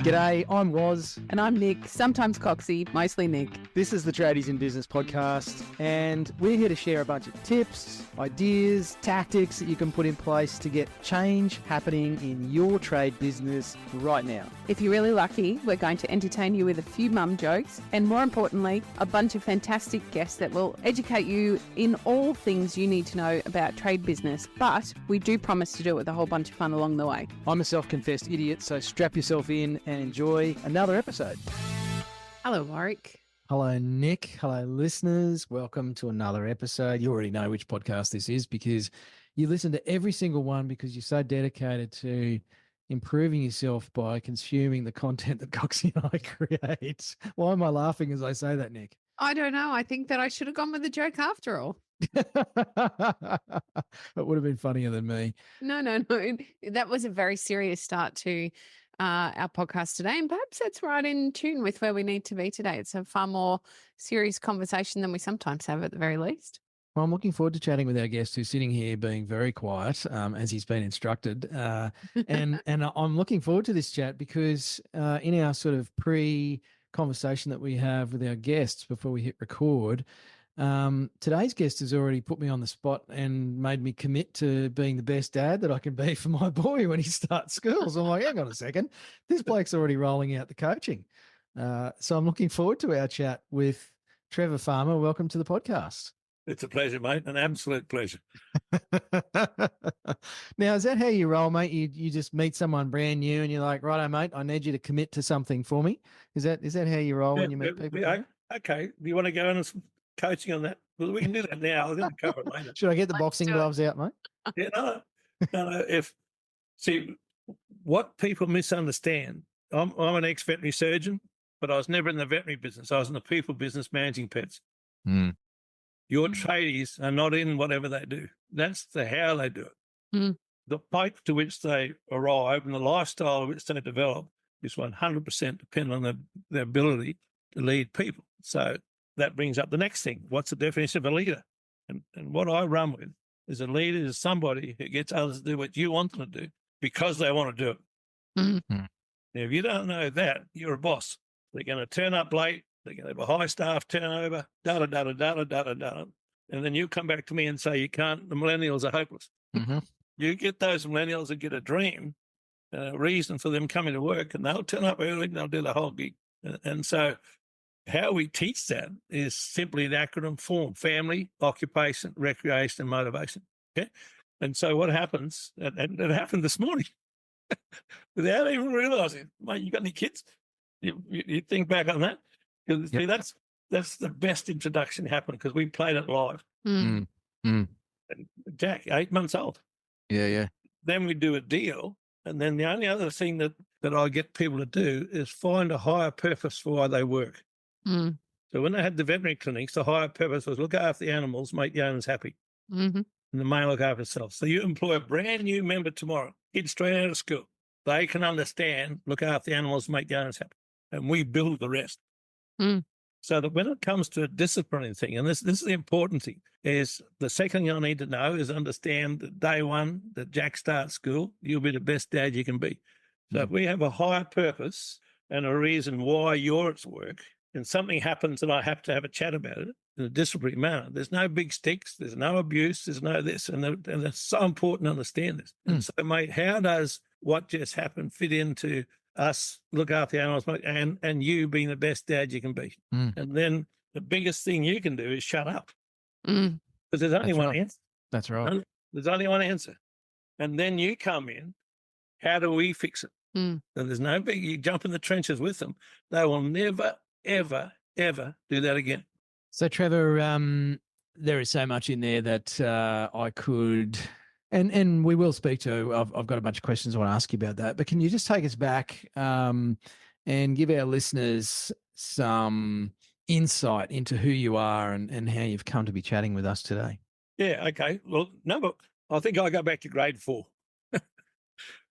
G'day, I'm Waz. And I'm Nic, sometimes Coxie, mostly Nic. This is the Tradies in Business podcast, and we're here to share a bunch of tips, ideas, tactics that you can put in place to get change happening in your trade business right now. If you're really lucky, we're going to entertain you with a few mum jokes and, more importantly, a bunch of fantastic guests that will educate you in all things you need to know about trade business. But we do promise to do it with a whole bunch of fun along the way. I'm a self-confessed idiot, so strap yourself in and enjoy another episode. Hello, Warwick. Hello, Nic. Hello, listeners. Welcome to another episode. You already know which podcast this is because you listen to every single one because you're so dedicated to improving yourself by consuming the content that Coxie and I create. Why am I laughing as I say that, Nic? I don't know. I think that I should have gone with the joke after all. It would have been funnier than me. No. That was a very serious start to our podcast today, and perhaps that's right in tune with where we need to be today. It's a far more serious conversation than we sometimes have, at the very least. Well, I'm looking forward to chatting with our guest who's sitting here being very quiet, as he's been instructed. And I'm looking forward to this chat because in our sort of pre-conversation that we have with our guests before we hit record, today's guest has already put me on the spot and made me commit to being the best dad that I can be for my boy when he starts school. So I'm like, hang on a second, this bloke's already rolling out the coaching. So I'm looking forward to our chat with Trevor Farmer. Welcome to the podcast. It's a pleasure, mate. An absolute pleasure. Now, is that how you roll, mate? You just meet someone brand new and you're like, righto, mate, I need you to commit to something for me. Is that how you roll when you meet people? Yeah, okay. Do you want to go into some coaching on that? Well, we can do that now. We're going to cover it later. Should I get the boxing gloves out, mate? Yeah, no. See, what people misunderstand, I'm an ex-veterinary surgeon, but I was never in the veterinary business. I was in the people business managing pets. Mm. Your tradies are not in whatever they do. That's the how they do it. Mm. The point to which they arrive and the lifestyle which they develop is 100% dependent on their ability to lead people. So that brings up the next thing. What's the definition of a leader? And what I run with is a leader is somebody who gets others to do what you want them to do because they want to do it. Mm-hmm. Now, if you don't know that, you're a boss. They're going to turn up late. They're going to have a high staff turnover, da-da-da-da-da-da-da-da. And then you come back to me and say, the millennials are hopeless. Mm-hmm. You get those millennials that get a dream, a reason for them coming to work, and they'll turn up early and they'll do the whole gig. And so how we teach that is simply an acronym form: family, occupation, recreation, and motivation. Okay. And so what happens, and it happened this morning, without even realizing, mate, you got any kids? You think back on that? Because see, that's the best introduction happened because we played it live. Mm. Mm. And Jack, 8 months old. Yeah. Then we do a deal. And then the only other thing that I get people to do is find a higher purpose for why they work. Mm. So when they had the veterinary clinics, the higher purpose was look after the animals, make the owners happy. Mm-hmm. And the male look after itself. So you employ a brand new member tomorrow, kid straight out of school. They can understand, look after the animals, make the owners happy. And we build the rest. Mm. So that when it comes to a disciplining thing, and this is the important thing, is the second thing I need to know is understand that day one that Jack starts school, you'll be the best dad you can be. So if we have a higher purpose and a reason why you're at work, and something happens and I have to have a chat about it in a disciplinary manner, there's no big sticks, there's no abuse, there's no this. And it's so important to understand this. And so, mate, how does what just happened fit into us look after the animals and you being the best dad you can be? And then the biggest thing you can do is shut up. Because there's only one answer. That's right. There's only one answer. And then you come in, how do we fix it? So there's no big, you jump in the trenches with them. They will never, ever, ever do that again. So, Trevor, there is so much in there that I could, and we will speak to. I've got a bunch of questions I want to ask you about that. But can you just take us back and give our listeners some insight into who you are and how you've come to be chatting with us today? Yeah, okay. Well, I think I go back to grade 4.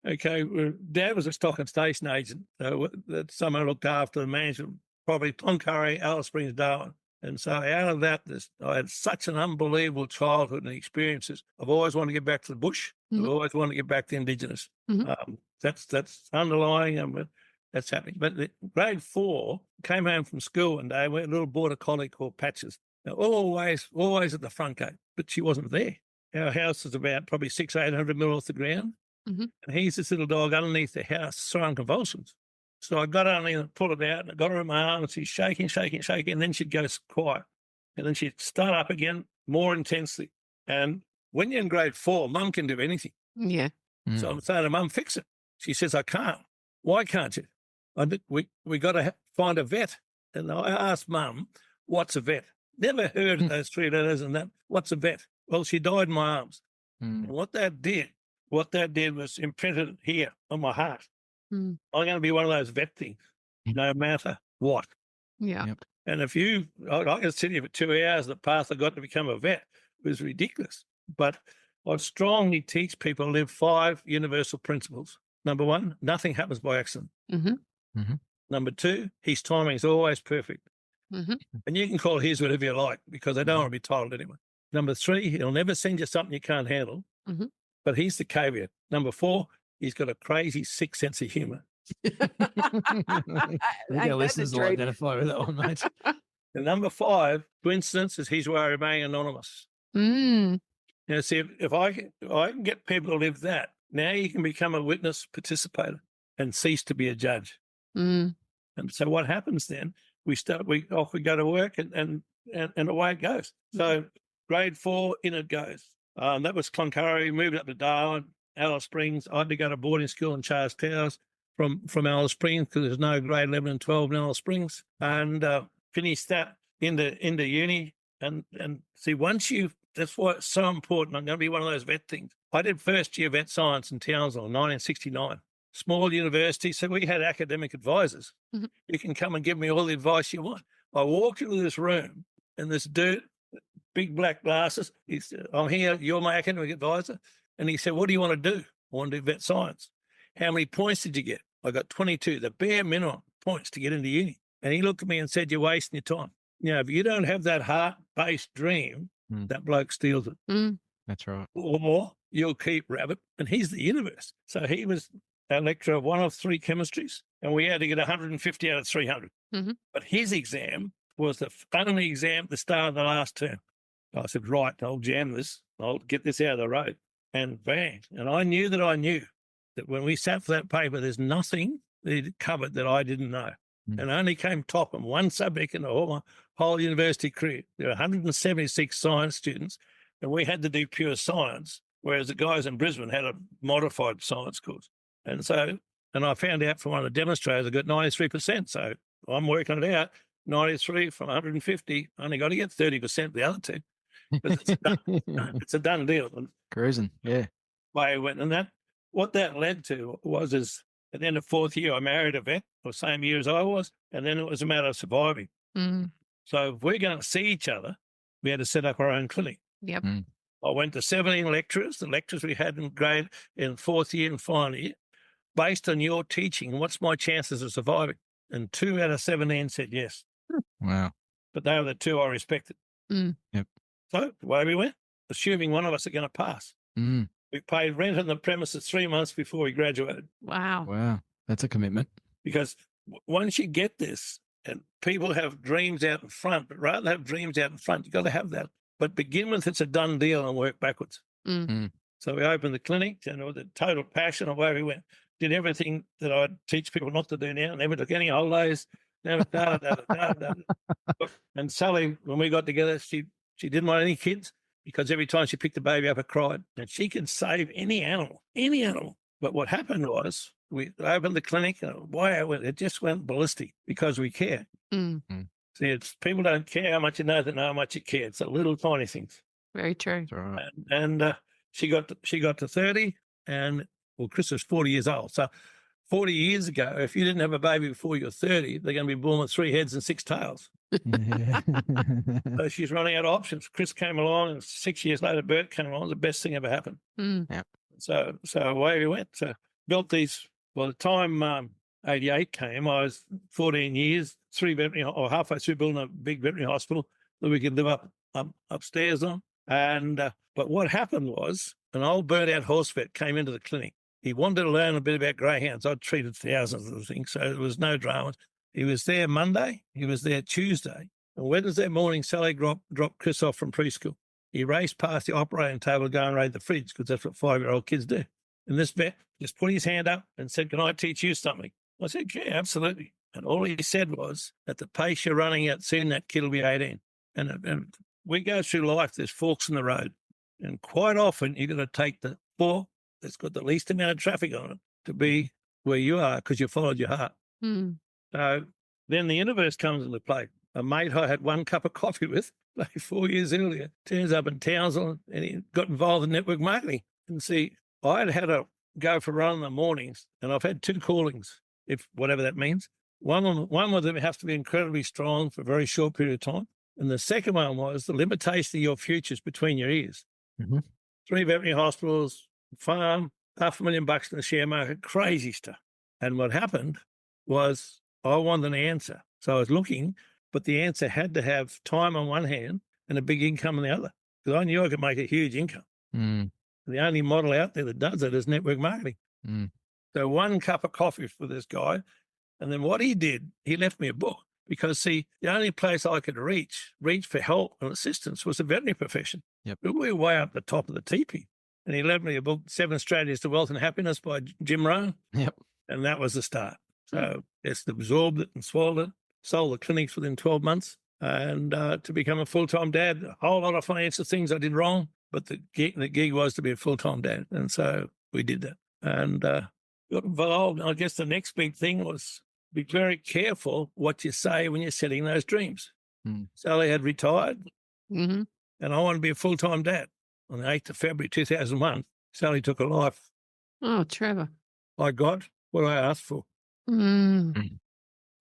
Okay, Dad was a stock and station agent. That someone looked after the management, probably Cloncurry, Alice Springs, Darwin. And so out of that, I had such an unbelievable childhood and experiences. I've always wanted to get back to the bush. I've always wanted to get back to Indigenous. That's underlying. that's happening. But the grade 4 came home from school one day, went a little border collie called Patches. Now, always at the front gate, but she wasn't there. Our house is about probably 600-800 mil off the ground. Mm-hmm. And here's this little dog underneath the house throwing convulsions. So I got underneath and pulled it out, and I got her in my arm, and she's shaking, and then she'd go quiet. And then she'd start up again more intensely. And when you're in grade 4, Mum can do anything. Yeah. So I'm saying to Mum, fix it. She says, I can't. Why can't you? We got to find a vet. And I asked Mum, what's a vet? Never heard of those 3 letters and that. What's a vet? Well, she died in my arms. And what that did was imprinted here on my heart. I'm going to be one of those vet things, no matter what. Yeah. Yep. And if I could sit here for 2 hours, the path I got to become a vet was ridiculous. But I strongly teach people to live 5 universal principles. Number 1, nothing happens by accident. Number 2, his timing is always perfect. And you can call his whatever you like, because they don't want to be told anyway. Number 3, he'll never send you something you can't handle. But here's the caveat. Number 4, he's got a crazy, sick sense of humour. I think our listeners will identify with that one, mate. And number 5, coincidence, is he's why I remain anonymous. Now, see, if I can get people to live that, now you can become a witness participator and cease to be a judge. And so what happens then? We go to work and away it goes. So grade 4, in it goes. That was Cloncurry, moved up to Darwin, Alice Springs. I had to go to boarding school in Charles Towers from Alice Springs, because there's no grade 11 and 12 in Alice Springs, and finished that into uni. And see, that's why it's so important. I'm going to be one of those vet things. I did first year vet science in Townsville in 1969. Small university, so we had academic advisors. You can come and give me all the advice you want. I walked into this room, and this dude, big black glasses, he said, I'm here, you're my academic advisor. And he said, what do you want to do? I want to do vet science. How many points did you get? I got 22, the bare minimum points to get into uni. And he looked at me and said, you're wasting your time. You know, if you don't have that heart-based dream, that bloke steals it. That's right. Or you'll keep rabbit. And he's the universe. So he was a lecturer of 1 of 3 chemistries, and we had to get 150 out of 300. But his exam was the only exam at the start of the last term. I said, right, I'll jam this. I'll get this out of the road. And bang. And I knew that when we sat for that paper, there's nothing that he'd covered that I didn't know. And I only came top in one subject in my whole university career. There were 176 science students, and we had to do pure science, whereas the guys in Brisbane had a modified science course. And I found out from one of the demonstrators I got 93%. So I'm working it out, 93 from 150. I only got to get 30% the other 2. It's a done deal. And Cruising, yeah. way it went. And what that led to was at the end of 4th year, I married a vet, the same year as I was, and then it was a matter of surviving. So if we're going to see each other, we had to set up our own clinic. Yep. I went to 17 lecturers, the lectures we had in 4th year and final year, based on your teaching, what's my chances of surviving? And 2 out of 17 said yes. Wow. But they were the 2 I respected. Yep. So away we went, assuming one of us are going to pass. We paid rent on the premises 3 months before we graduated. Wow. Wow. That's a commitment. Because once you get this, and people have dreams out in front, but rather than have dreams out in front, you've got to have that. But begin with it's a done deal and work backwards. So we opened the clinic, and with a total passion, away we went. Did everything that I teach people not to do now. Never took any holidays. Never And Sally, when we got together, she didn't want any kids, because every time she picked the baby up, it cried. And she can save any animal. But what happened was we opened the clinic, and it just went ballistic because we care. See, people don't care how much you know, they know how much you care. It's the little tiny things. Very true. That's right. And she got to 30, and Chris was 40 years old. So 40 years ago, if you didn't have a baby before you're 30, they're going to be born with 3 heads and 6 tails. So she's running out of options. Chris came along, and 6 years later, Bert came along. The best thing ever happened. Yep. So away we went. So built these. By the time 88 came, I was 14 years, 3 veterinary, or halfway through building a big veterinary hospital that we could live upstairs on. And but what happened was an old burnt out horse vet came into the clinic. He wanted to learn a bit about greyhounds. I'd treated thousands of the things, so there was no drama. He was there Monday. He was there Tuesday. And Wednesday morning, Sally dropped Chris off from preschool. He raced past the operating table to go and raid the fridge because that's what 5-year-old kids do. And this vet just put his hand up and said, "Can I teach you something?" I said, "Yeah, absolutely." And all he said was, "At the pace you're running at, soon that kid will be 18. And we go through life, there's forks in the road. And quite often you're going to take the fork that's got the least amount of traffic on it to be where you are because you followed your heart. Mm. So then the universe comes into play. A mate I had one cup of coffee with like 4 years earlier turns up in Townsville and he got involved in network marketing. And see, I had to go for a run in the mornings and I've had 2 callings, if whatever that means. One was it has to be incredibly strong for a very short period of time. And the second one was the limitation of your futures between your ears. Mm-hmm. 3 veterinary hospitals, farm, $500,000 in the share market, crazy stuff. And what happened was I wanted an answer. So I was looking, but the answer had to have time on one hand and a big income on the other because I knew I could make a huge income. Mm. The only model out there that does it is network marketing. Mm. So 1 cup of coffee for this guy. And then what he did, he left me a book because, see, the only place I could reach for help and assistance was the veterinary profession. Yep. But we were way up the top of the teepee. And he left me a book, 7 Strategies to Wealth and Happiness by Jim Rohn. Yep. And that was the start. So just absorbed it and swallowed it, sold the clinics within 12 months. And to become a full-time dad, a whole lot of financial things I did wrong, but the gig was to be a full-time dad. And so we did that and got involved. And I guess the next big thing was be very careful what you say when you're setting those dreams. Mm. Sally had retired Mm-hmm. and I wanted to be a full-time dad. On the 8th of February 2001, Sally took a life. Oh, Trevor. I got what I asked for. Mm.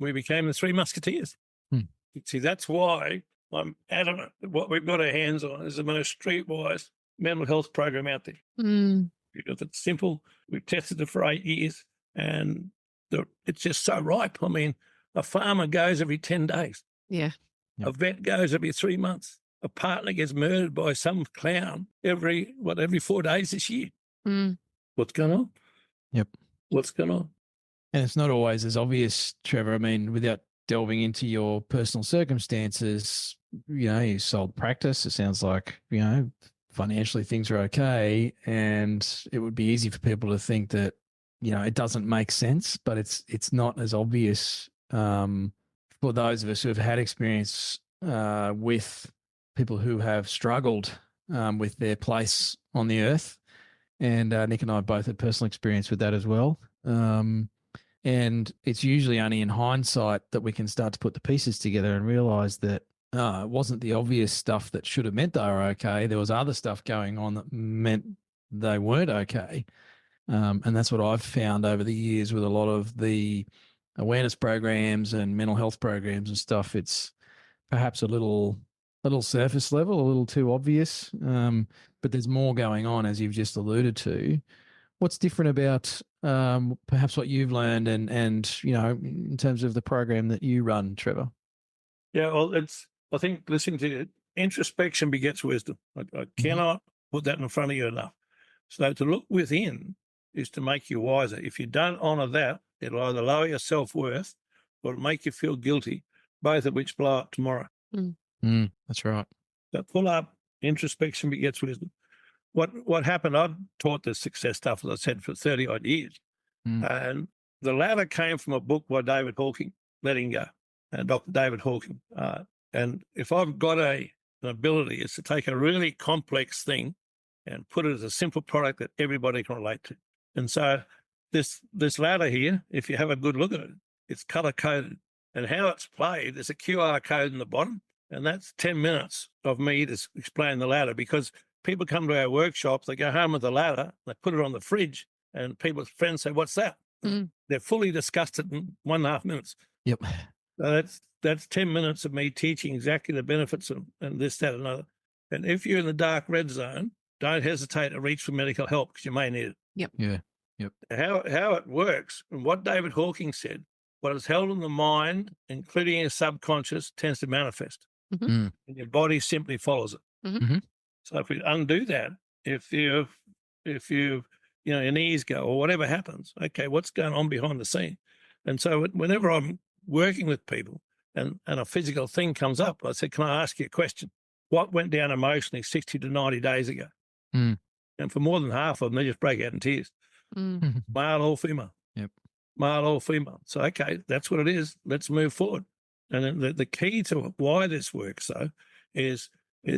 We became the 3 Musketeers. Mm. See, that's why I'm adamant that what we've got our hands on is the most streetwise mental health program out there. Mm. Because it's simple. We've tested it for 8 years and it's just so ripe. I mean, a farmer goes every 10 days. Yeah. Yep. A vet goes every 3 months. A partner gets murdered by some clown every 4 days this year. Mm. What's going on? Yep. What's going on? And it's not always as obvious, Trevor. I mean, without delving into your personal circumstances, you sold practice. It sounds like, financially things are okay. And it would be easy for people to think that, it doesn't make sense, but it's not as obvious for those of us who have had experience with people who have struggled with their place on the earth. And Nick and I both had personal experience with that as well. And it's usually only in hindsight that we can start to put the pieces together and realize that it wasn't the obvious stuff that should have meant they were okay. There was other stuff going on that meant they weren't okay. And that's what I've found over the years with a lot of the awareness programs and mental health programs and stuff. It's perhaps a little surface level, a little too obvious, but there's more going on, as you've just alluded to. What's different about perhaps what you've learned and in terms of the program that you run, Trevor? Yeah, well, I think listening to it, introspection begets wisdom. I cannot put that in front of you enough. So to look within is to make you wiser. If you don't honour that, it'll either lower your self-worth or it'll make you feel guilty, both of which blow up tomorrow. That's right. So pull up, introspection begets wisdom. What happened, I'd taught this success stuff, as I said, for 30-odd years. And the ladder came from a book by David Hawking, Letting Go, Dr. David Hawking. And if I've got an ability, it's to take a really complex thing and put it as a simple product that everybody can relate to. And so this ladder here, if you have a good look at it, it's color-coded. And how it's played, there's a QR code in the bottom, and that's 10 minutes of me to explain the ladder, because people come to our workshops, they go home with the ladder, they put it on the fridge, and people's friends say, "What's that?" They're fully disgusted in 1.5 minutes. Yep. So that's 10 minutes of me teaching exactly the benefits of and this, that, and another. And if you're in the dark red zone, don't hesitate to reach for medical help because you may need it. Yep. Yeah. Yep. How it works, and what David Hawking said, what is held in the mind, including your subconscious, tends to manifest. And your body simply follows it. So if we undo that, if you've your knees go or whatever happens. Okay, what's going on behind the scene? And so whenever I'm working with people and a physical thing comes up, I said, can I ask you a question? What went down emotionally 60 to 90 days ago? Mm. And for more than half of them, they just break out in tears. Male or female. Yep. Male or female. So, okay, that's what it is. Let's move forward. And then the key to why this works, though, is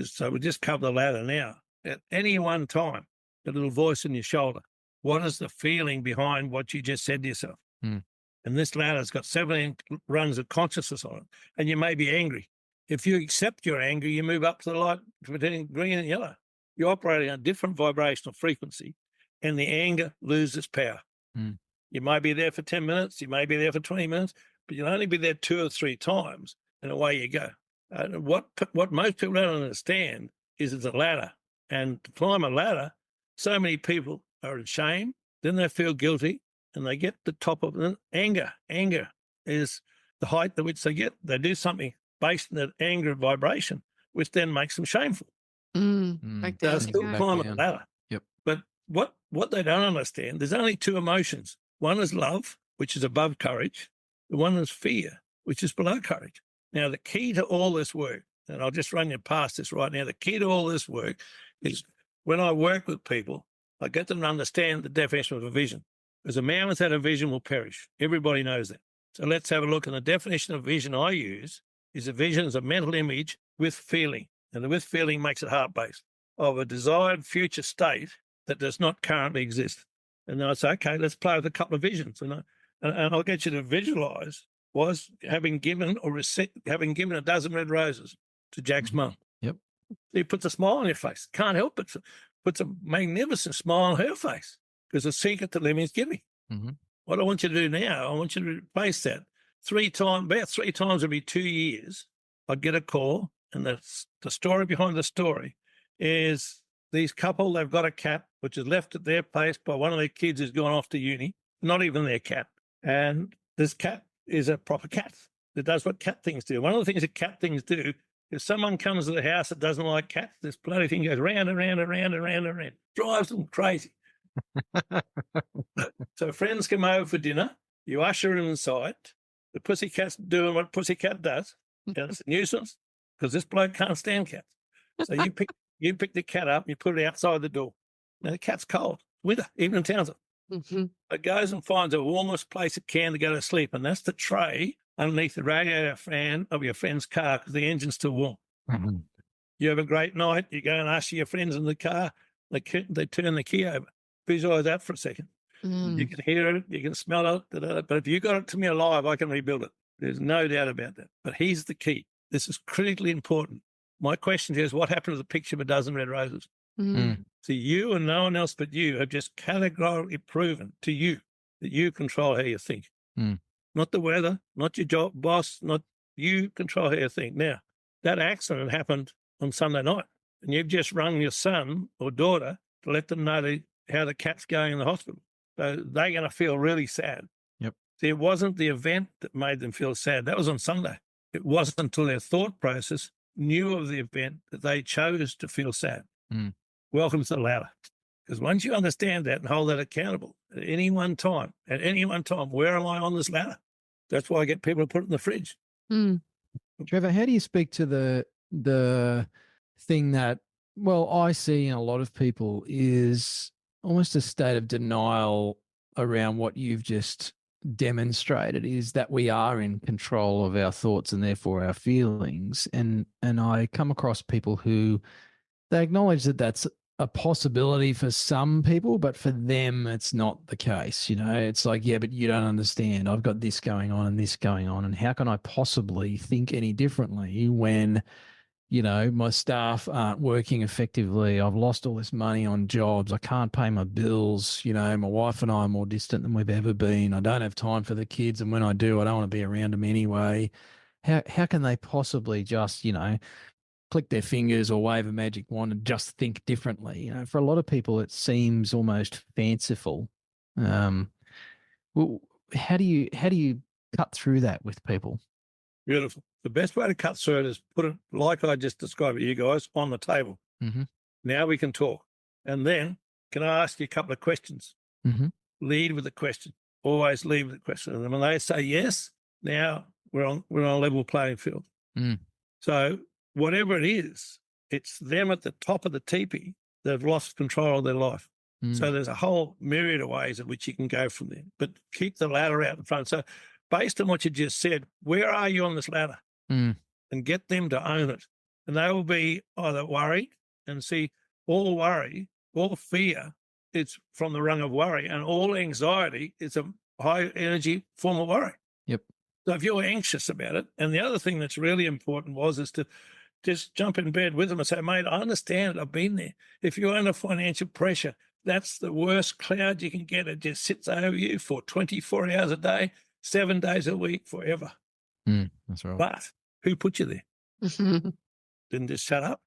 so we just cover the ladder now. At any one time, the little voice in your shoulder, what is the feeling behind what you just said to yourself? Mm. And this ladder's got 17 rungs of consciousness on it, and you may be angry. If you accept your anger, you move up to the light between green and yellow. You're operating on a different vibrational frequency, and the anger loses its power. Mm. You might be there for 10 minutes, you may be there for 20 minutes, but you'll only be there 2 or 3 times, and away you go. What most people don't understand is it's a ladder. And to climb a ladder, so many people are in shame, then they feel guilty, and they get the top of it. Anger. Anger is the height at which they do something based on that anger and vibration, which then makes them shameful. Back They're down. still climbing a ladder. Yep. But what they don't understand, there's only 2 emotions. One is love, which is above courage. The one is fear, which is below courage. Now, the key to all this work, and I'll just run you past this right now, the key to all this work is when I work with people, I get them to understand the definition of a vision. Because a man without a vision will perish. Everybody knows that. So let's have a look. And the definition of vision I use is a vision is a mental image with feeling. And the with feeling makes it heart-based, of a desired future state that does not currently exist. And then I say, okay, let's play with a couple of visions. And I'll get you to visualize was having given a dozen red roses to Jack's mum. Yep. He puts a smile on your face. Can't help it. Puts a magnificent smile on her face because the secret to living is giving. Mm-hmm. What I want you to do now, I want you to replace that about 3 times every 2 years. I'd get a call, and the story behind the story is these couple, they've got a cat which is left at their place by one of their kids who's gone off to uni, not even their cat. And this cat is a proper cat that does what cat things do. One of the things that cat things do, if someone comes to the house that doesn't like cats, this bloody thing goes round and round and round and round and round. Drives them crazy. So friends come over for dinner, you usher them inside, the pussycat's doing what pussycat does, and it's a nuisance because this bloke can't stand cats. So you pick the cat up and you put it outside the door. Now the cat's cold, winter, even in Townsend. Mm-hmm. It goes and finds the warmest place it can to go to sleep, and that's the tray underneath the radiator fan of your friend's car because the engine's still warm. Mm-hmm. You have a great night, you go and usher your friends in the car, they turn the key over. Visualize that for a second. You can hear it, you can smell it, but if you got it to me alive, I can rebuild it. There's no doubt about that. But here's the key. This is critically important. My question is, what happened to the picture of a dozen red roses? So you and no one else but you have just categorically proven to you that you control how you think. Not the weather, not your job boss, not you control how you think. Now, that accident happened on Sunday night, and you've just rung your son or daughter to let them know how the cat's going in the hospital. So they're going to feel really sad. Yep. See, it wasn't the event that made them feel sad. That was on Sunday. It wasn't until their thought process knew of the event that they chose to feel sad. Welcome to the ladder. Because once you understand that and hold that accountable at any one time, where am I on this ladder? That's why I get people to put it in the fridge. Trevor, how do you speak to the thing that, well, I see in a lot of people is almost a state of denial around what you've just demonstrated, is that we are in control of our thoughts and therefore our feelings. And I come across people who they acknowledge that that's a possibility for some people, but for them, it's not the case. You know, it's like, yeah, but you don't understand. I've got this going on and this going on. And how can I possibly think any differently when, you know, my staff aren't working effectively? I've lost all this money on jobs. I can't pay my bills. You know, my wife and I are more distant than we've ever been. I don't have time for the kids. And when I do, I don't want to be around them anyway. How can they possibly just, you know, click their fingers or wave a magic wand and just think differently? You know, for a lot of people, it seems almost fanciful. Well, how do you cut through that with people? Beautiful. The best way to cut through it is put it, like I just described to you guys, on the table. Now we can talk. And then can I ask you a couple of questions? Mm-hmm. Lead with a question. Always lead with a question. And when they say yes, now we're on a level playing field. Mm. So whatever it is, it's them at the top of the teepee that have lost control of their life. Mm. So there's a whole myriad of ways in which you can go from there, but keep the ladder out in front. So based on what you just said, where are you on this ladder? Mm. And get them to own it. And they will be either worried, and see, all worry, all fear, it's from the rung of worry, and all anxiety is a high energy form of worry. Yep. So if you're anxious about it, and the other thing that's really important is to just jump in bed with them and say, mate, I understand it. I've been there. If you're under financial pressure, that's the worst cloud you can get. It just sits over you for 24 hours a day, 7 days a week, forever. That's right. But who put you there? Didn't just shut up.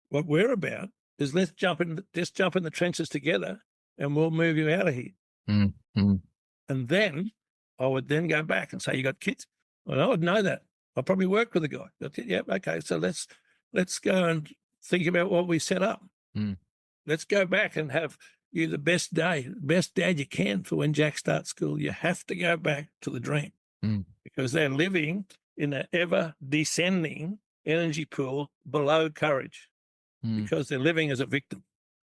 What we're about is let's jump in the trenches together, and we'll move you out of here. And then I would then go back and say, you got kids? Well, I would know that. I probably worked with a guy. Yeah, okay. So let's go and think about what we set up. Let's go back and have you the best dad you can for when Jack starts school. You have to go back to the dream because they're living in an ever descending energy pool below courage because they're living as a victim.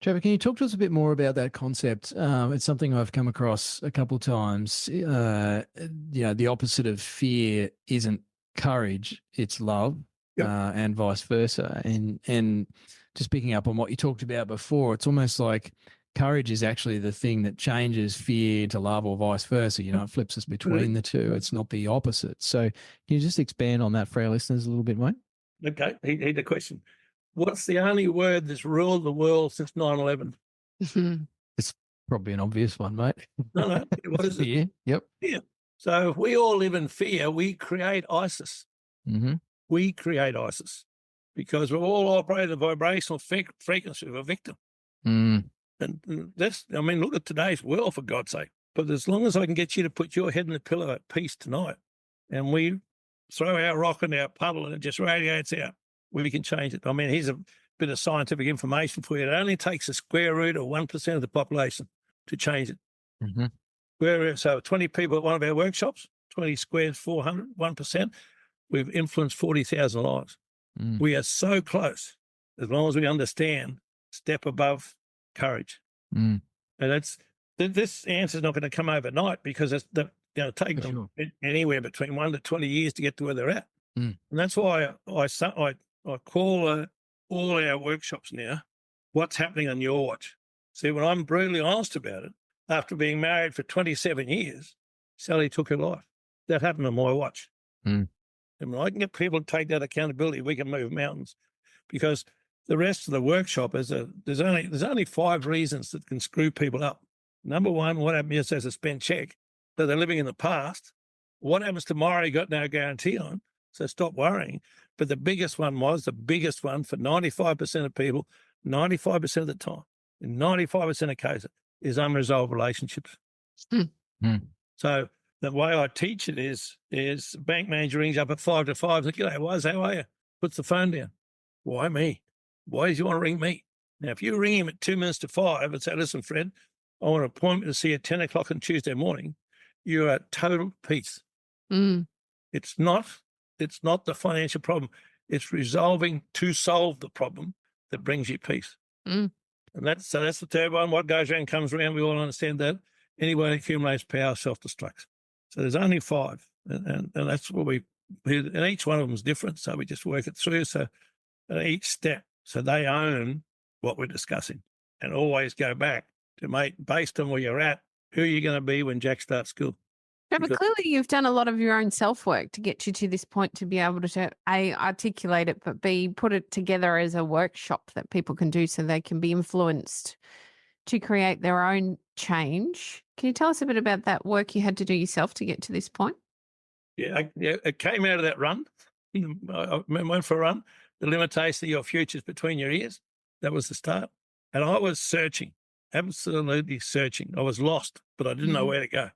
Trevor, can you talk to us a bit more about that concept? It's something I've come across a couple of times. The opposite of fear isn't courage, it's love, and vice versa. And just picking up on what you talked about before, it's almost like courage is actually the thing that changes fear to love, or vice versa. It flips us between the two. It's not the opposite. So can you just expand on that for our listeners a little bit, mate? Okay, here's the question. What's the only word that's ruled the world since 9/11? It's probably an obvious one, mate. No. What is it? Fear. Yep. Fear. So if we all live in fear, we create ISIS. We create ISIS because we're all operating the vibrational frequency of a victim. And that's, look at today's world, for God's sake. But as long as I can get you to put your head in the pillow at peace tonight, and we throw our rock in our puddle and it just radiates out, we can change it. Here's a bit of scientific information for you. It only takes a square root of 1% of the population to change it. So 20 people at one of our workshops, 20 squares, 400, 1%, we've influenced 40,000 lives. We are so close, as long as we understand, step above courage. And this answer is not going to come overnight, because it's going to take them anywhere between 1 to 20 years to get to where they're at. And that's why I call all our workshops now, what's happening on your watch? See, when I'm brutally honest about it, after being married for 27 years, Sally took her life. That happened on my watch. And when I can get people to take that accountability, we can move mountains. Because the rest of the workshop is there's only 5 reasons that can screw people up. Number one, what happens is a spent check. So they're living in the past. What happens tomorrow, you got no guarantee on. So stop worrying. But the biggest one for 95% of people, 95% of the time, in 95% of cases, is unresolved relationships. So the way I teach it is bank manager rings up at 5 to 5. Like, g'day, Waz, how are you? Puts the phone down. Why me? Why does he want to ring me? Now, if you ring him at 2 minutes to 5 and say, listen, Fred, I want an appointment to see you at 10 o'clock on Tuesday morning, you're at total peace. It's not the financial problem. It's resolving to solve the problem that brings you peace. And that's the third one. What goes around comes around. We all understand that. Anyone accumulates power, self-destructs. So there's only 5. And that's what and each one of them is different. So we just work it through. So each step, so they own what we're discussing, and always go back to, mate, based on where you're at, who are you going to be when Jack starts school? But clearly you've done a lot of your own self-work to get you to this point, to be able to A, articulate it, but B, put it together as a workshop that people can do so they can be influenced to create their own change. Can you tell us a bit about that work you had to do yourself to get to this point? Yeah, it came out of that run. I went for a run. The limitation of your future's between your ears. That was the start. And I was searching, absolutely searching. I was lost, but I didn't know where to go.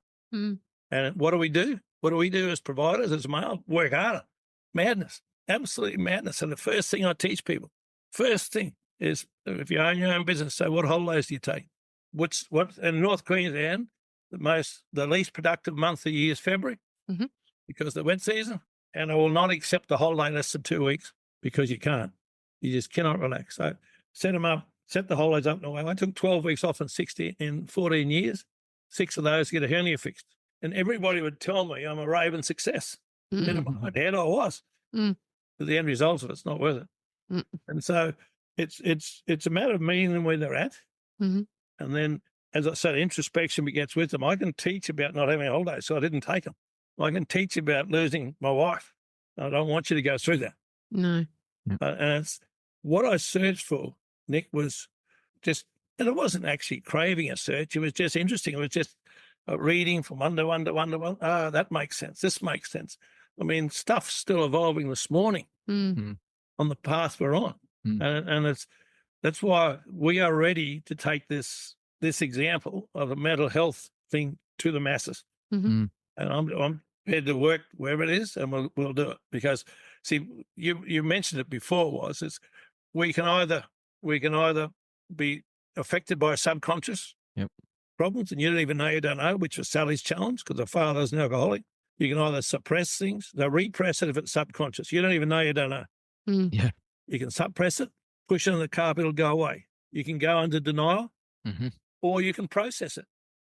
And what do we do? What do we do as providers, as male? Work harder. Madness, absolutely madness. And the first thing I teach people, first thing is, if you own your own business, so what holidays do you take? what in North Queensland, the least productive month of the year is February because of the wet season, and I will not accept a holiday less than 2 weeks because you can't. You just cannot relax. So set the holidays up in a way. I took 12 weeks off in 14 years, 6 of those to get a hernia fixed. And everybody would tell me I'm a raving success. And in my head I was. But the end result of it's not worth it. And so it's a matter of meeting them where they're at. And then, as I said, introspection begets wisdom. I can teach about not having a holiday, so I didn't take them. I can teach about losing my wife. I don't want you to go through that. No. And it's what I searched for, Nick, was just, and it wasn't actually craving a search. It was just interesting. It was just reading from one to one to one to one. Ah, that makes sense. This makes sense. I mean, stuff's still evolving this morning on the path we're on. And that's why we are ready to take this example of a mental health thing to the masses. And I'm prepared to work wherever it is, and we'll do it. Because, see, you mentioned it before, is we can either be affected by subconscious problems, and you don't even know you don't know, which was Sally's challenge because her father's an alcoholic. You can either suppress things, they repress it if it's subconscious. You don't even know you don't know. You can suppress it, push it on the carpet, it'll go away. You can go into denial, or you can process it.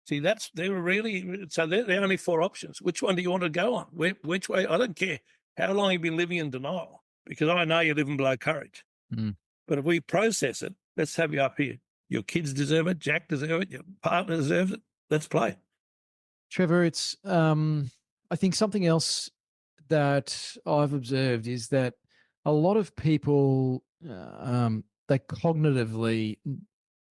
See, they're the only 4 options. Which one do you want to go on? Which way? I don't care how long you've been living in denial, because I know you're living below courage. But if we process it, let's have you up here. Your kids deserve it. Jack deserves it. Your partner deserves it. Let's play. Trevor, it's I think something else that I've observed is that a lot of people they cognitively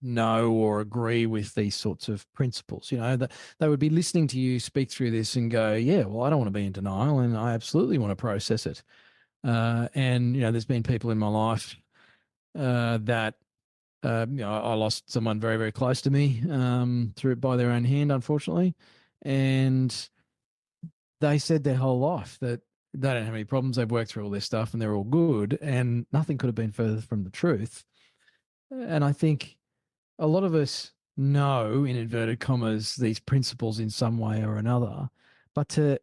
know or agree with these sorts of principles. You know, that they would be listening to you speak through this and go, yeah, well, I don't want to be in denial, and I absolutely want to process it. And, you know, there's been people in my life that, you know, I lost someone very, very close to me by their own hand, unfortunately. And they said their whole life that they don't have any problems. They've worked through all their stuff and they're all good, and nothing could have been further from the truth. And I think a lot of us know, in inverted commas, these principles in some way or another, but to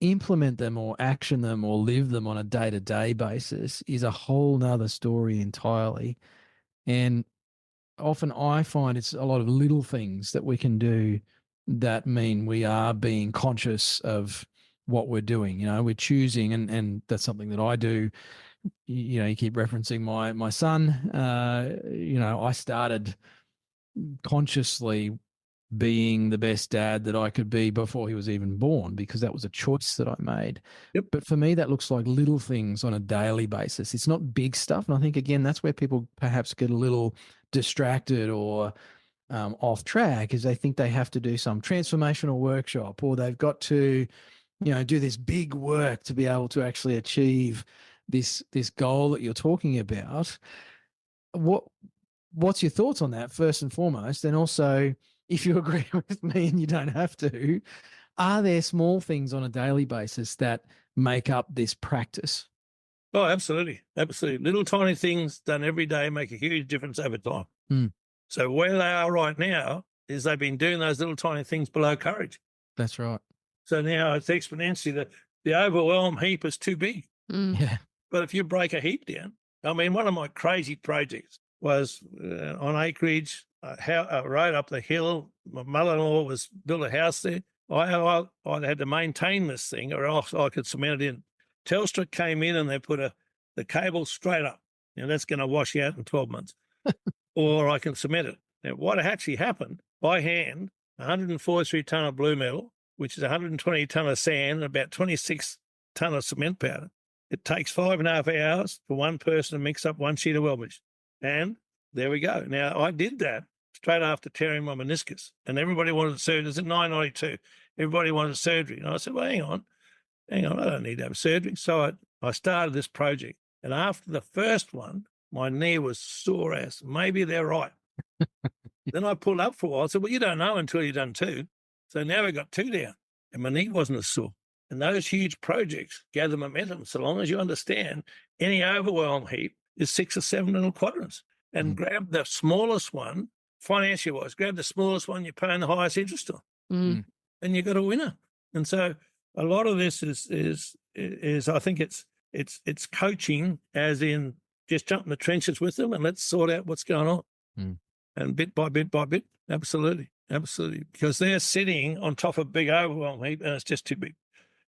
implement them or action them or live them on a day-to-day basis is a whole nother story entirely. And often I find it's a lot of little things that we can do that mean we are being conscious of what we're doing. You know, we're choosing, and that's something that I do. You know, you keep referencing my son. You know, I started consciously being the best dad that I could be before he was even born, because that was a choice that I made. But for me, that looks like little things on a daily basis. It's not big stuff. And I think, again, that's where people perhaps get a little distracted or off track, is they think they have to do some transformational workshop, or they've got to, you know, do this big work to be able to actually achieve this goal that you're talking about. What's your thoughts on that, first and foremost? And also, if you agree with me and you don't have to, are there small things on a daily basis that make up this practice? Oh, absolutely. Absolutely. Little tiny things done every day make a huge difference over time. So where they are right now is they've been doing those little tiny things below courage. That's right. So now it's exponentially, the overwhelm heap is too big. Yeah. But if you break a heap down, I mean, one of my crazy projects was on acreage, right up the hill. My mother-in-law built a house there. I had to maintain this thing, or else I could cement it in. Telstra came in and they put the cable straight up. You know, that's going to wash you out in 12 months. Or I can cement it. Now, what actually happened, by hand, 143 tonne of blue metal, which is 120 tonne of sand, and about 26 tonne of cement powder. It takes 5.5 hours for one person to mix up one sheet of Welbridge. And there we go. Now, I did that straight after tearing my meniscus, and everybody wanted surgery. It's in 1992. Everybody wanted surgery. And I said, well, hang on, I don't need to have surgery. So I started this project. And after the first one, my knee was sore as. Maybe they're right. Then I pulled up for a while. I said, well, you don't know until you've done 2. So now we've got 2 down, and my knee wasn't as sore. And those huge projects gather momentum so long as you understand any overwhelm heap is 6 or 7 little quadrants, and grab the smallest one financially wise. Grab the smallest one you're paying the highest interest on, Mm. and you've got a winner. And so a lot of this is I think it's coaching, as in just jump in the trenches with them and let's sort out what's going on. Mm. And bit by bit by bit, absolutely, because they're sitting on top of a big overwhelm heap and it's just too big.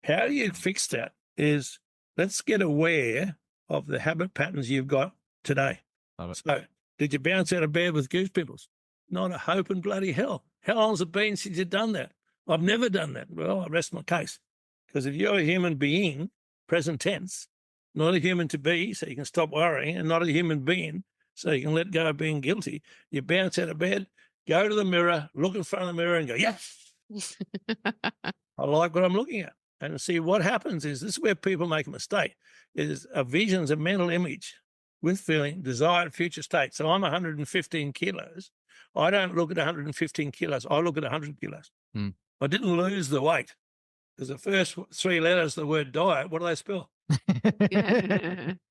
How do you fix that? Is let's get aware of the habit patterns you've got today. Love it. So, did you bounce out of bed with goose pimples? Not a hope in bloody hell. How long's it been since you've done that? I've never done that. Well, I rest my case. Because if you're a human being, present tense, not a human to be, so you can stop worrying, and not a human being, so you can let go of being guilty, you bounce out of bed, go to the mirror, look in front of the mirror and go, yes, I like what I'm looking at. And see what happens is, this is where people make a mistake, is a vision's a mental image with feeling, desired future state. So I'm 115 kilos. I don't look at 115 kilos. I look at 100 kilos. Mm. I didn't lose the weight, because the first three letters of the word diet, what do they spell?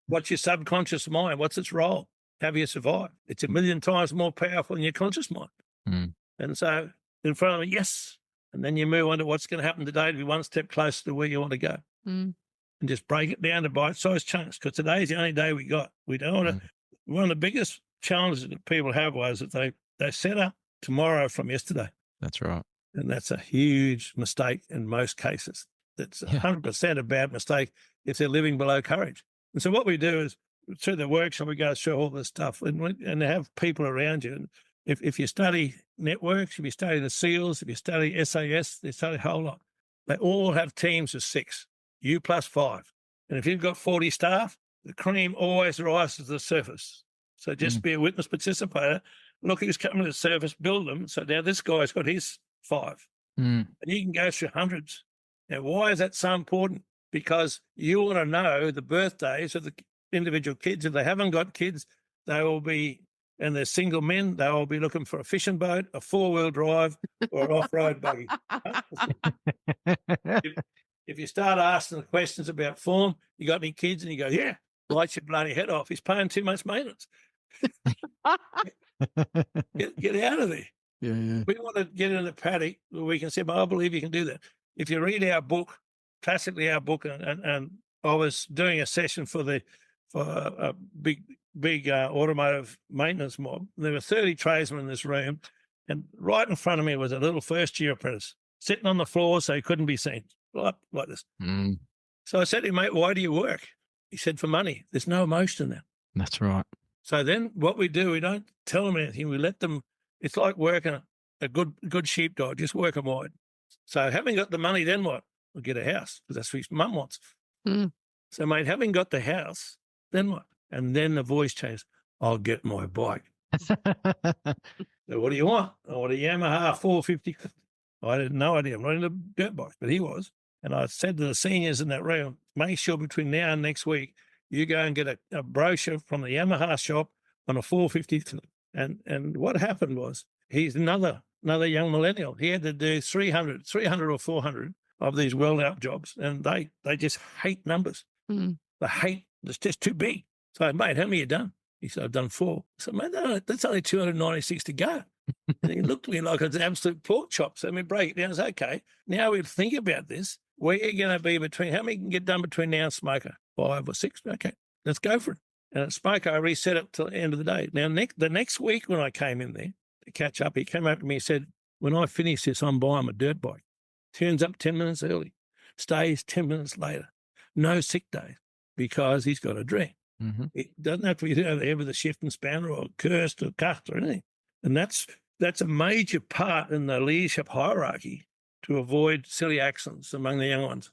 What's your subconscious mind? What's its role? Have you survived? It's a million times more powerful than your conscious mind. Mm. And so in front of me, yes. And then you move on to what's going to happen today to be one step closer to where you want to go. Mm. And just break it down to bite-sized chunks, because today's the only day we got. We don't want to. One of the biggest challenges that people have was that they set up tomorrow from yesterday. That's right. And that's a huge mistake in most cases. That's 100% a bad mistake if they're living below courage. And so what we do is, through the workshop, we go through all this stuff and have people around you. And if you study networks, if you study the SEALs, if you study SAS, they study a whole lot. They all have teams of 6, you plus 5. And if you've got 40 staff, the cream always rises to the surface. So just be a witness participator. Look who's coming to the surface, build them. So now this guy's got his 5. And you can go through hundreds. Now, why is that so important? Because you want to know the birthdays of the individual kids. If they haven't got kids, they will be, and they're single men, they will be looking for a fishing boat, a 4-wheel drive, or an off-road buggy. If you start asking the questions about form, you got any kids? And you go, yeah, light your bloody head off. He's paying too much maintenance. Get out of there. Yeah. We want to get in the paddock where we can say, well, I believe you can do that. If you read our book, classically our book, and I was doing a session for a big automotive maintenance mob. There were 30 tradesmen in this room, and right in front of me was a little first-year apprentice sitting on the floor so he couldn't be seen, like this. So I said to him, mate, why do you work? He said, for money. There's no emotion in that. That's right. So then what we do, we don't tell them anything. We let them. It's like working a good sheepdog, just work them wide. So having got the money, then what? We'll get a house, because that's what his mum wants. So, mate, having got the house, then what? And then the voice changes. I'll get my bike. So what do you want? I want a Yamaha 450. I had no idea. I'm not into dirt bikes, but he was. And I said to the seniors in that room, make sure between now and next week, you go and get a brochure from the Yamaha shop on a 450. And what happened was, he's another young millennial. He had to do 300 or 400 of these weld-out jobs, and they just hate numbers. They hate, it's just too big. So, mate, how many have you done? He said, I've done 4. So, mate, no, that's only 296 to go. And he looked at me like it's an absolute pork chop. So, break it down. I said, okay, now we think about this. Where are you going to be between, how many can get done between now and Smoker? 5 or 6? Okay, let's go for it. And at Smoker, I reset it till the end of the day. Now, the next week when I came in there to catch up, he came up to me and said, when I finish this, I'm buying a dirt bike. Turns up 10 minutes early, stays 10 minutes later. No sick days, because he's got a dream. It doesn't have to be there with a shift and spanner or cursed or cuffed or anything. And that's a major part in the leadership hierarchy to avoid silly actions among the young ones.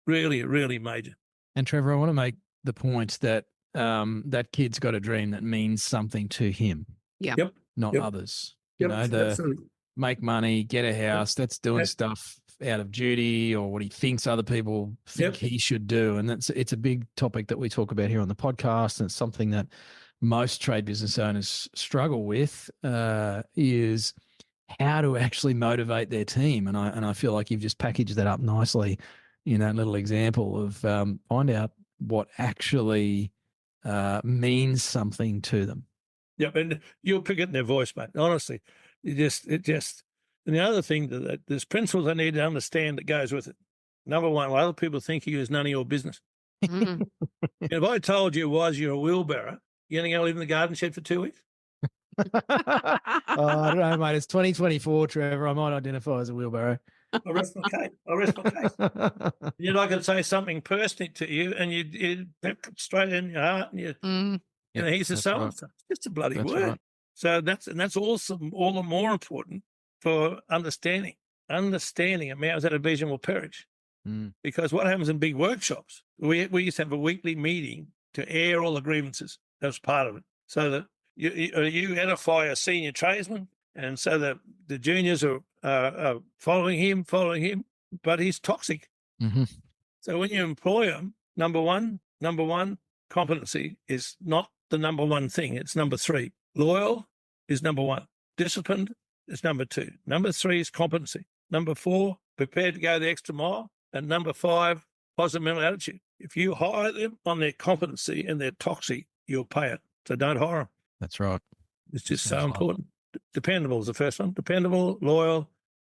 Really, really major. And Trevor, I want to make the point that that kid's got a dream that means something to him. Not others. You know, absolutely. Make money, get a house, that's doing stuff out of duty or what he thinks other people think he should do. And it's a big topic that we talk about here on the podcast. And it's something that most trade business owners struggle with, is how to actually motivate their team. And I feel like you've just packaged that up nicely in that little example of find out what actually means something to them. Yeah, and you'll pick it in their voice, mate. Honestly, and the other thing that there's principles I need to understand that goes with it. Number one, what other people think of you is none of your business. Mm. If I told you you're a wheelbarrow, you're going to go live in the garden shed for 2 weeks? I don't know, mate. It's 2024, Trevor. I might identify as a wheelbarrow. I rest my case. I rest my case. You're not going to say something personal to you, and you straight in your heart, and he's a so and so. It's just a bloody That's word. right. So that's awesome. All the more important for understanding. Understanding a mouse that a vision will perish. Because what happens in big workshops, we used to have a weekly meeting to air all the grievances. That was part of it. So that you edify a senior tradesman, and so that the juniors are following him, but he's toxic. Mm-hmm. So when you employ him, number one, competency is not the number one thing. It's number three. Loyal is number one. Disciplined is number two. Number three is competency. Number four, prepared to go the extra mile. And number five, positive mental attitude. If you hire them on their competency and they're toxic, you'll pay it. So don't hire them. That's right. It's just so important. Dependable is the first one. Dependable, loyal,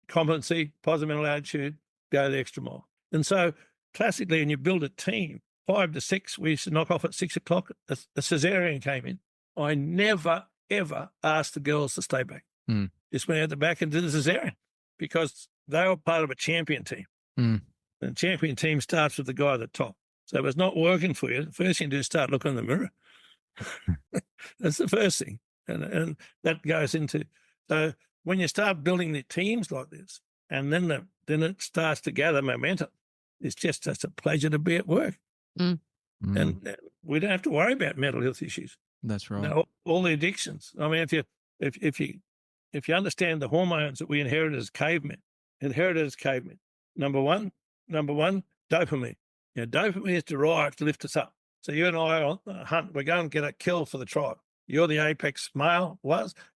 competency, positive mental attitude, go the extra mile. And so classically, when you build a team, 5 to 6, we used to knock off at 6 o'clock. A cesarean came in. I never, ever asked the girls to stay back. Just went out the back and did the cesarean because they were part of a champion team. And champion team starts with the guy at the top. So if it's not working for you, the first thing to do is start looking in the mirror. That's the first thing. And that goes into, so when you start building the teams like this, and then it starts to gather momentum, it's just a pleasure to be at work. And we don't have to worry about mental health issues. That's right. No, all the addictions. I mean, if you understand the hormones that we inherited as cavemen, number one, dopamine. Dopamine is derived to lift us up. So you and I are on a hunt. We're going to get a kill for the tribe. You're the apex male,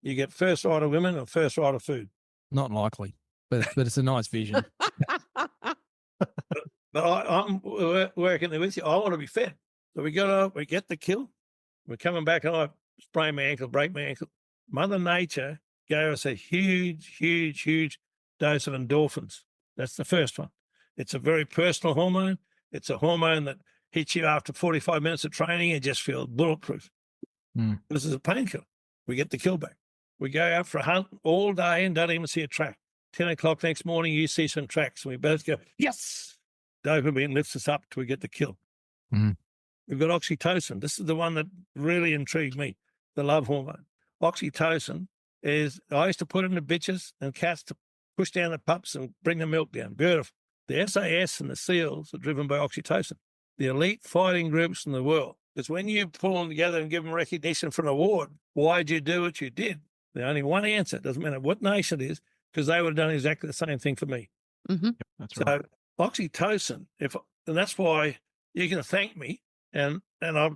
you get first right of women or first right of food. Not likely, but it's a nice vision. But I'm working there with you. I want to be fed. So we get the kill. We're coming back and I sprain my ankle, break my ankle. Mother Nature gave us a huge, huge, huge dose of endorphins. That's the first one. It's a very personal hormone. It's a hormone that hits you after 45 minutes of training and just feel bulletproof. This is a painkiller. We get the kill back. We go out for a hunt all day and don't even see a track. 10 o'clock next morning, you see some tracks. And we both go, yes! Dopamine lifts us up till we get the kill. We've got oxytocin. This is the one that really intrigued me, the love hormone. Oxytocin is, I used to put it in the bitches and cats to push down the pups and bring the milk down. Beautiful. The SAS and the SEALs are driven by oxytocin. The elite fighting groups in the world. Because when you pull them together and give them recognition for an award, why'd you do what you did? There's only one answer. It doesn't matter what nation it is, because they would have done exactly the same thing for me. Yep, that's right. So oxytocin, and that's why you can thank me, and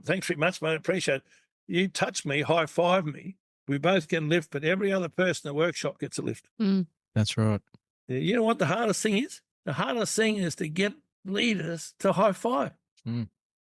thanks very much, mate. I appreciate it. You touch me, high five me. We both get a lift, but every other person in the workshop gets a lift. That's right. You know what the hardest thing is? The hardest thing is to get leaders to high five.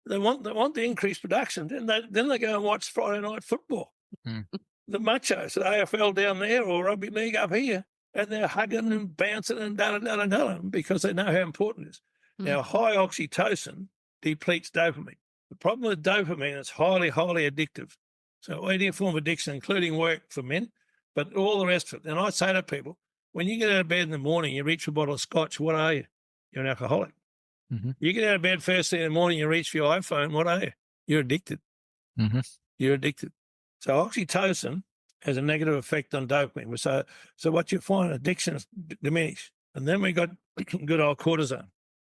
They want the increased production. Then they go and watch Friday night football. The machos at AFL down there or rugby league up here, and they're hugging and bouncing and da because they know how important it is. Now, high oxytocin depletes dopamine. The problem with dopamine is highly, highly addictive. So any form of addiction, including work for men, but all the rest of it. And I say to people, when you get out of bed in the morning, you reach for a bottle of scotch, what are you? You're an alcoholic. You get out of bed first thing in the morning, you reach for your iPhone, what are you? You're addicted. You're addicted. So oxytocin has a negative effect on dopamine. So what you find, addictions diminish. And then we got good old cortisone.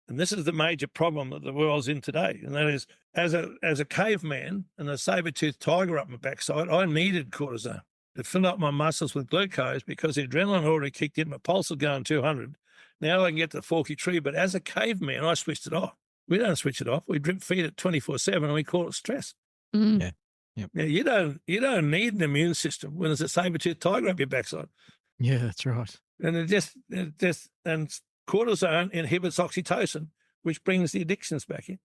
And this is the major problem that the world's in today. And that is, as a caveman and a saber-toothed tiger up my backside, I needed cortisone to fill up my muscles with glucose because the adrenaline already kicked in. My pulse was going 200. Now I can get to the forky tree. But as a caveman, I switched it off. We don't switch it off. We drip feed it 24/7 and we call it stress. Yeah. Yep. Now, you don't need an immune system when there's a saber-toothed tiger up your backside. Yeah, that's right. And and cortisone inhibits oxytocin, which brings the addictions back in.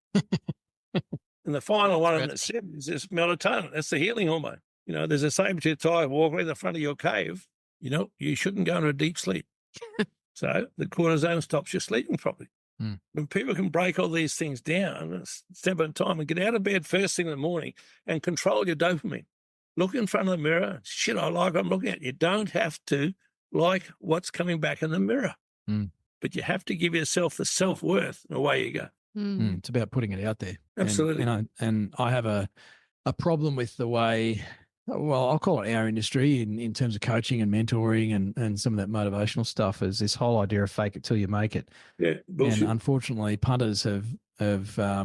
And the final one in the set is this melatonin. That's the healing hormone. You know, there's a saber-tooth tiger walking in the front of your cave. You know, you shouldn't go into a deep sleep. So the cortisone stops you sleeping properly. Mm. When people can break all these things down, step at a time, and get out of bed first thing in the morning and control your dopamine. Look in front of the mirror. Shit, I like what I'm looking at. You don't have to like what's coming back in the mirror, but you have to give yourself the self-worth, and away you go. It's about putting it out there. Absolutely. And I have a problem with the way, well, I'll call it our industry in terms of coaching and mentoring and some of that motivational stuff, is this whole idea of fake it till you make it. Yeah, bullshit. And unfortunately, punters have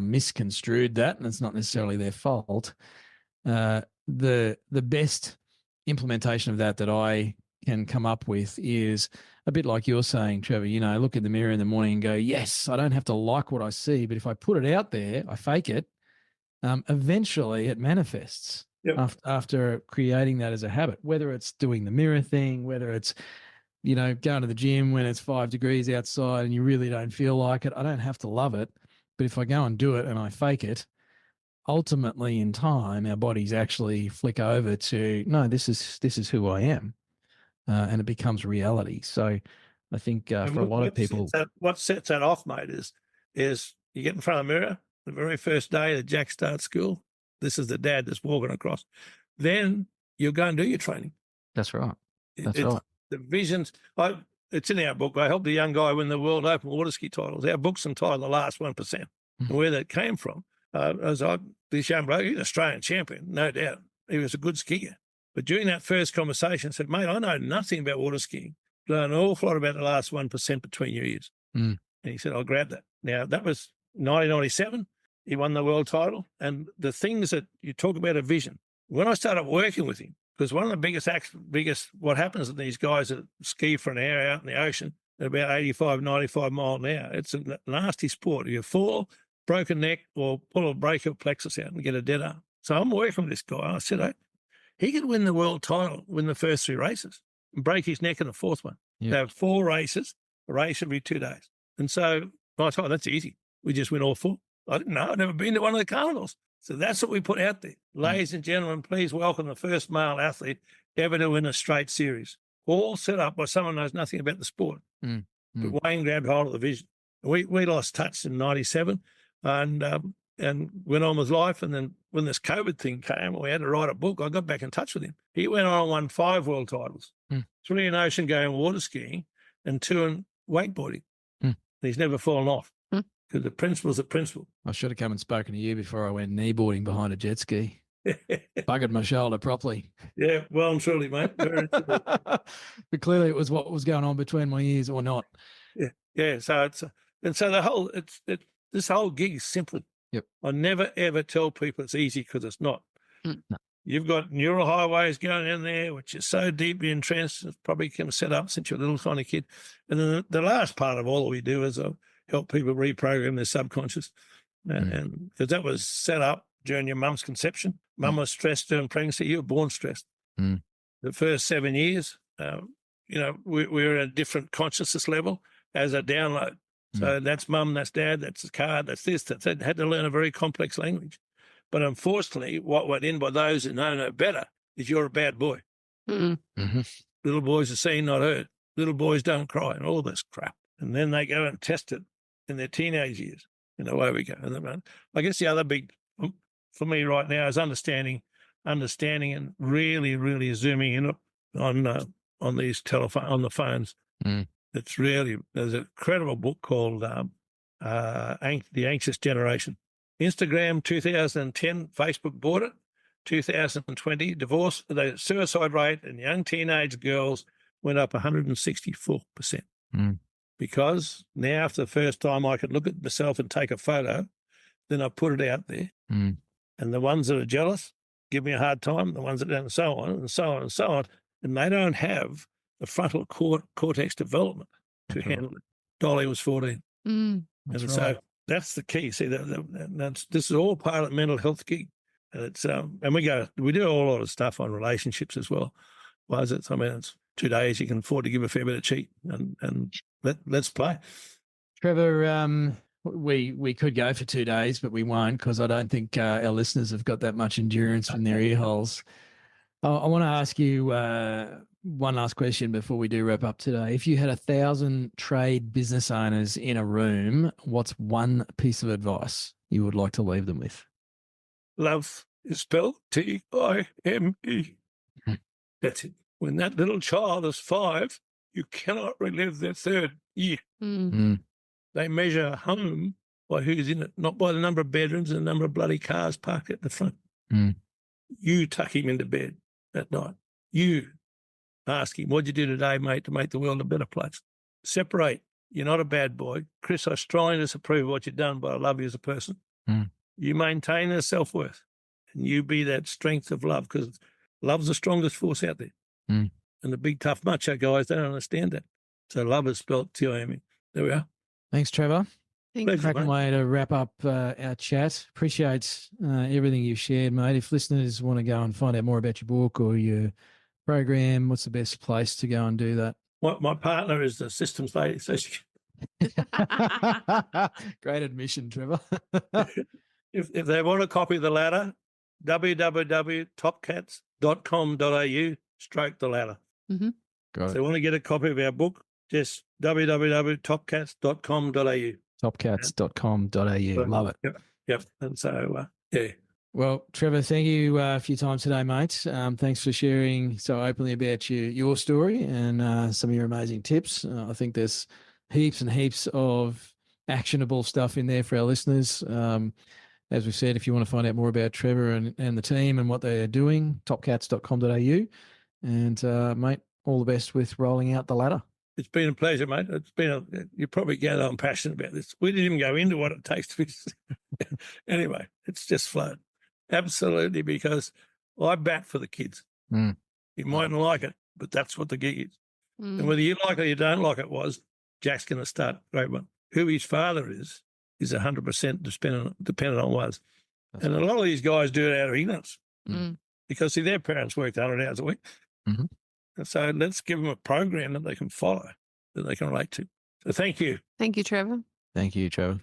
misconstrued that, and it's not necessarily their fault. The best implementation of that I can come up with is a bit like you're saying, Trevor. You know, look in the mirror in the morning and go, yes, I don't have to like what I see, but if I put it out there, I fake it, eventually it manifests. Yep. After creating that as a habit, whether it's doing the mirror thing, whether it's, you know, going to the gym when it's 5 degrees outside and you really don't feel like it. I don't have to love it, but if I go and do it and I fake it, ultimately in time, our bodies actually flick over to, no, this is who I am. And it becomes reality. So I think for a lot of people, what sets that off, mate, is you get in front of the mirror the very first day that Jack starts school. This is the dad that's walking across. Then you'll go and do your training. That's right. That's right. The visions. It's in our book. I helped a young guy win the World Open water ski titles. Our book's entitled The Last 1%. And where that came from, this young bloke, he's an Australian champion, no doubt. He was a good skier. But during that first conversation, I said, mate, I know nothing about water skiing. I know an awful lot about the last 1% between your ears. And he said, I'll grab that. Now, that was 1997. He won the world title. And the things that you talk about a vision. When I started working with him, because one of the biggest, what happens to these guys that ski for an hour out in the ocean at about 85, 95 mile an hour, it's a nasty sport. You fall, broken neck, or pull a brachial plexus out and get a dead arm. So I'm working with this guy. And I said, hey, he could win the world title, win the first 3 races, and break his neck in the 4th one. Yep. They have 4 races, a race every 2 days. And so I thought, that's easy. We just win all 4. I didn't know. I'd never been to one of the carnivals. So that's what we put out there. Ladies and gentlemen, please welcome the first male athlete ever to win a straight series. All set up by someone who knows nothing about the sport. But Wayne grabbed hold of the vision. We lost touch in 97 and went on with life. And then when this COVID thing came, we had to write a book. I got back in touch with him. He went on and won 5 world titles, 3 in ocean going water skiing and 2 in wakeboarding. He's never fallen off. Because the principle's the principle. I should have come and spoken to you before I went kneeboarding behind a jet ski. Buggered my shoulder properly. Yeah, well and truly, mate. But clearly it was what was going on between my ears or not. Yeah. So this whole gig is simple. Yep. I never ever tell people it's easy because it's not. No. You've got neural highways going in there, which is so deeply entrenched. It's probably been set up since you're a little tiny kid. And then the last part of all we do is help people reprogram their subconscious. And because that was set up during your mum's conception. Mum was stressed during pregnancy. You were born stressed. The first 7 years, we were at a different consciousness level as a download. So that's mum, that's dad, that's the car, that's this, that's that. Had to learn a very complex language. But unfortunately, what went in by those who know no better is you're a bad boy. Little boys are seen, not heard. Little boys don't cry and all this crap. And then they go and test it in their teenage years. And away we go. And I guess the other big for me right now is understanding and really, really zooming in on these on the phones. It's really, there's an incredible book called The Anxious Generation. Instagram 2010, Facebook bought it. 2020, the suicide rate in young teenage girls went up 164%. Because now, after the first time I could look at myself and take a photo, then I put it out there. And the ones that are jealous give me a hard time, the ones that don't, and so on and so on and so on. And they don't have the frontal cortex development to handle it. Dolly was 14. And so that's the key. See, this is all part of the mental health gig. And it's and we do a whole lot of stuff on relationships as well. Why is it? I mean, it's 2 days you can afford to give a fair bit of cheat and let's play. Trevor, we could go for 2 days, but we won't because I don't think our listeners have got that much endurance in their ear holes. I want to ask you one last question before we do wrap up today. If you had 1,000 trade business owners in a room, what's one piece of advice you would like to leave them with? Love is spelled T-I-M-E. That's it. When that little child is 5, you cannot relive their 3rd year. They measure home by who's in it, not by the number of bedrooms and the number of bloody cars parked at the front. You tuck him into bed at night. You ask him, what'd you do today, mate, to make the world a better place? Separate. You're not a bad boy. Chris, I strongly disapprove of what you've done, but I love you as a person. You maintain their self-worth and you be that strength of love, because love's the strongest force out there. And the big, tough macho guys don't understand that. So love is spelled T-I-M-E. There we are. Thanks, Trevor. Thanks. Cracking way to wrap up our chat. Appreciate everything you've shared, mate. If listeners want to go and find out more about your book or your program, what's the best place to go and do that? My partner is the systems lady, so she... Great admission, Trevor. if they want a copy of the ladder, www.topcatz.com.au/the ladder. Got If it. they want to get a copy of our book, just www.topcatz.com.au. Topcatz.com.au. Love it. Yep. And so, yeah. Well, Trevor, thank you for your time today, mate. Thanks for sharing so openly about your story and some of your amazing tips. I think there's heaps and heaps of actionable stuff in there for our listeners. As we've said, if you want to find out more about Trevor and the team and what they're doing, topcatz.com.au. And, mate, all the best with rolling out the ladder. It's been a pleasure, mate. You probably gather I'm passionate about this. We didn't even go into what it takes to be. Anyway, it's just flown. Absolutely, because I bat for the kids. You mightn't like it, but that's what the gig is. And whether you like it or you don't like it, Jack's going to start a great one. Who his father is 100% dependent on Waz. And a lot of these guys do it out of ignorance because, see, their parents worked 100 hours a week. And so let's give them a program that they can follow, that they can relate to. So thank you. Thank you, Trevor. Thank you, Trevor.